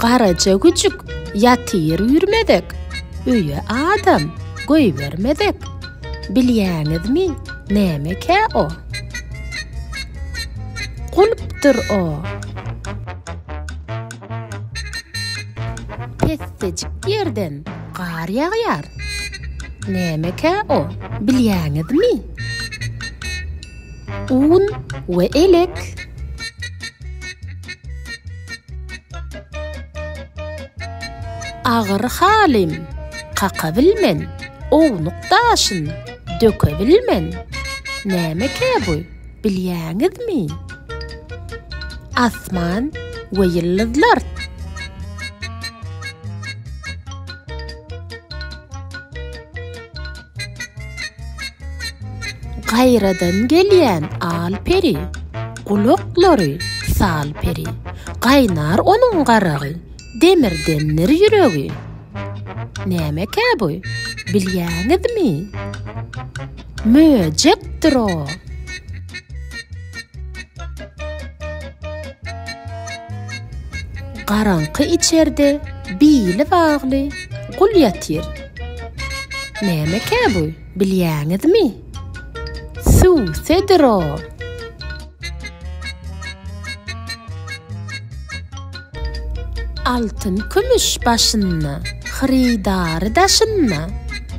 Qaraca küçük ýatyr ýürmedek, öýe adam goýbermedek. Bilýäňizmi nämeke o? Gulpdyr o. Pestejik ýerden gar ýagýar. Nämeke o? Bilýäňizmi? Un we elek. Agyr halim, qaka bilmen, ownuq daşyn döke bilmen. Nämeke bu? Bilýäňizmi? Asman we ýyldızlar. Gaýradan gelýän alperi, gulaklary salperi. Gaýnar onuň garagy, demirdenler ýüregi. Nämeke bu? Bilýäňizmi? Möjekdir o. Garanky içerde bili bagly gul ýatyr. Nämeke bu? Bilýäňizmi? Suwsedir o. Altyn kümüş başynna, xridary daşynna.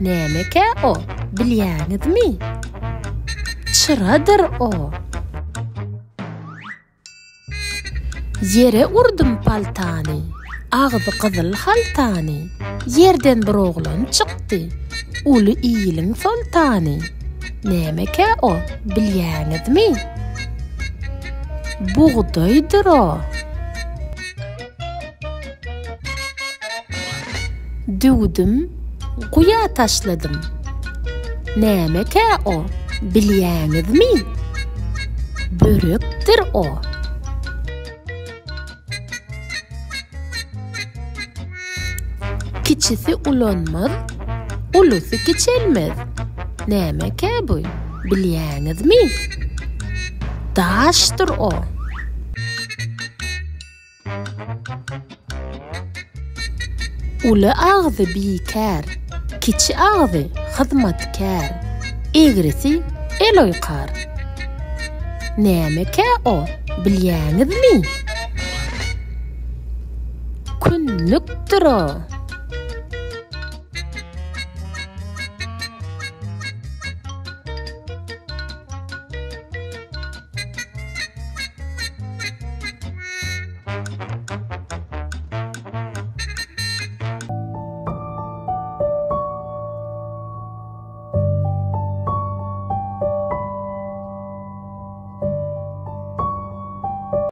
Nämeke o? Bilýäňizmi? Çıradyr o. Yere urdum paltany, agzy gyzyl haltany. Yerden bir oglan çykdy, uly iýiliň soltany. Nämeke o? Bilýäňizmi? Buğdaýdyr o. Düwdüm, guya taşladym. Nämeke o? Bilýäňizmi? Börekdir o. Kiçisi ulanmaz, ulusy kiçelmez. Nämeke bu? Bilýäňizmi? Daşdyr o. Uly agzy bikär, kiçi agzy hyzmatkär. Egrisi eloykar. Nämeke o? Bilýäňizmi? Künnükdir o.